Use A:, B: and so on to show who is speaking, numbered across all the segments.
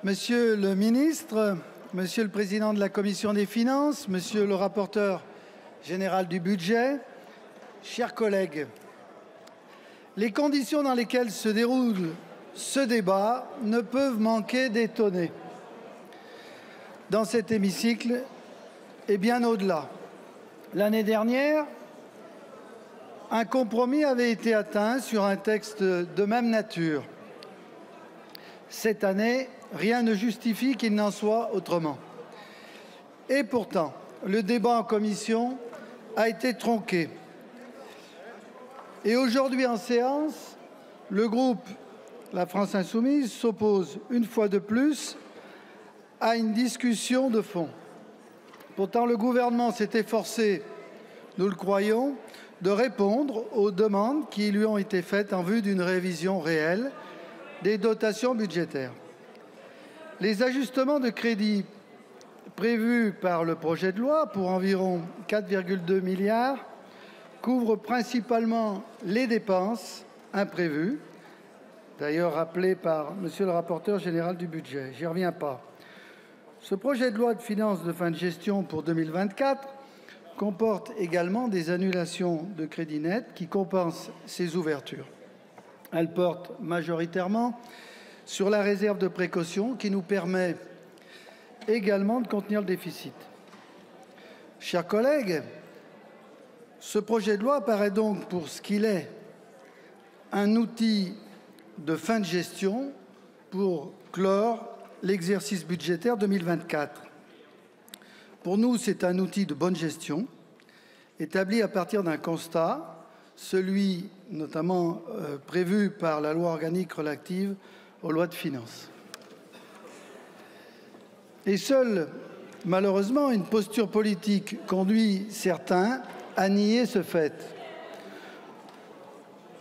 A: Monsieur le ministre, Monsieur le président de la Commission des finances, Monsieur le rapporteur général du budget, chers collègues, les conditions dans lesquelles se déroule ce débat ne peuvent manquer d'étonner. Dans cet hémicycle et bien au-delà. L'année dernière, un compromis avait été atteint sur un texte de même nature. Cette année, rien ne justifie qu'il n'en soit autrement. Et pourtant, le débat en commission a été tronqué. Et aujourd'hui en séance, le groupe La France Insoumise s'oppose une fois de plus à une discussion de fond. Pourtant, le gouvernement s'est efforcé, nous le croyons, de répondre aux demandes qui lui ont été faites en vue d'une révision réelle des dotations budgétaires. Les ajustements de crédit prévus par le projet de loi pour environ 4,2 milliards couvrent principalement les dépenses imprévues, d'ailleurs rappelées par Monsieur le rapporteur général du budget. J'y reviens pas. Ce projet de loi de finances de fin de gestion pour 2024 comporte également des annulations de crédits nets qui compensent ces ouvertures. Elle porte majoritairement sur la réserve de précaution qui nous permet également de contenir le déficit. Chers collègues, ce projet de loi apparaît donc pour ce qu'il est, un outil de fin de gestion pour clore l'exercice budgétaire 2024. Pour nous, c'est un outil de bonne gestion, établi à partir d'un constat, celui notamment prévu par la loi organique relative aux lois de finances. Et seule, malheureusement, une posture politique conduit certains à nier ce fait.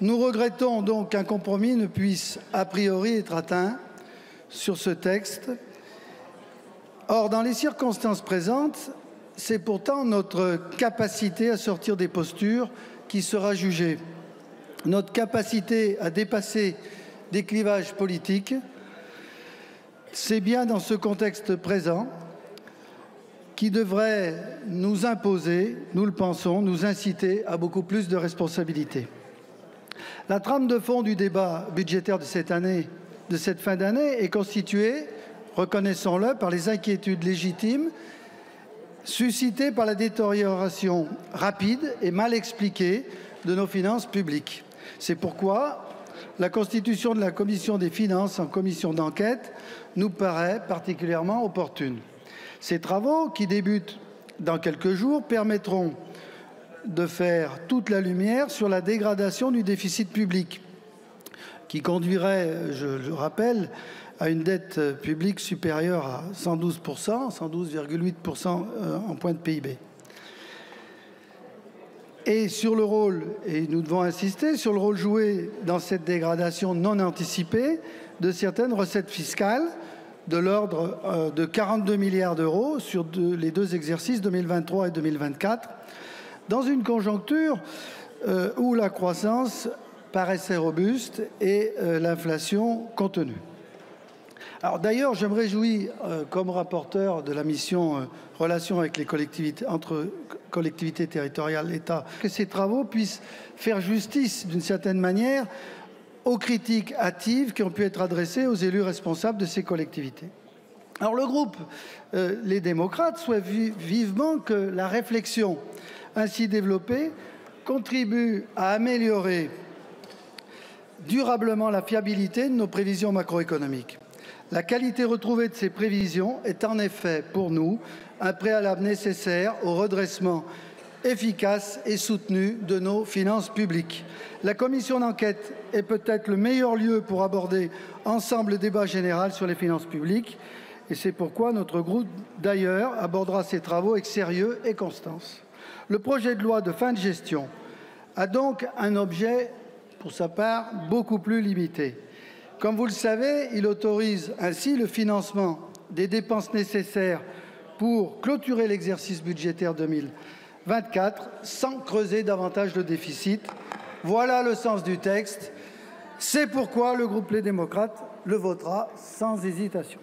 A: Nous regrettons donc qu'un compromis ne puisse a priori être atteint sur ce texte. Or, dans les circonstances présentes, c'est pourtant notre capacité à sortir des postures qui sera jugée, notre capacité à dépasser des clivages politiques. C'est bien dans ce contexte présent qui devrait nous imposer, nous le pensons, nous inciter à beaucoup plus de responsabilités. La trame de fond du débat budgétaire de cette année, de cette fin d'année, est constituée, reconnaissons-le, par les inquiétudes légitimes suscitées par la détérioration rapide et mal expliquée de nos finances publiques. C'est pourquoi la constitution de la commission des finances en commission d'enquête nous paraît particulièrement opportune. Ces travaux, qui débutent dans quelques jours, permettront de faire toute la lumière sur la dégradation du déficit public, qui conduirait, je le rappelle, à une dette publique supérieure à 112%, 112,8% en point de PIB. Et sur le rôle, et nous devons insister, sur le rôle joué dans cette dégradation non anticipée de certaines recettes fiscales de l'ordre de 42 milliards d'euros sur les deux exercices 2023 et 2024, dans une conjoncture où la croissance paraissait robuste et l'inflation contenue. Alors d'ailleurs, je me réjouis, comme rapporteur de la mission Relations avec les collectivités, entre collectivités territoriales et l'État, que ces travaux puissent faire justice, d'une certaine manière, aux critiques hâtives qui ont pu être adressées aux élus responsables de ces collectivités. Alors le groupe Les Démocrates souhaite vivement que la réflexion ainsi développée contribue à améliorer durablement la fiabilité de nos prévisions macroéconomiques. La qualité retrouvée de ces prévisions est en effet, pour nous, un préalable nécessaire au redressement efficace et soutenu de nos finances publiques. La commission d'enquête est peut-être le meilleur lieu pour aborder ensemble le débat général sur les finances publiques. Et c'est pourquoi notre groupe, d'ailleurs, abordera ces travaux avec sérieux et constance. Le projet de loi de fin de gestion a donc un objet, pour sa part, beaucoup plus limité. Comme vous le savez, il autorise ainsi le financement des dépenses nécessaires pour clôturer l'exercice budgétaire 2024 sans creuser davantage le déficit. Voilà le sens du texte. C'est pourquoi le groupe Les Démocrates le votera sans hésitation.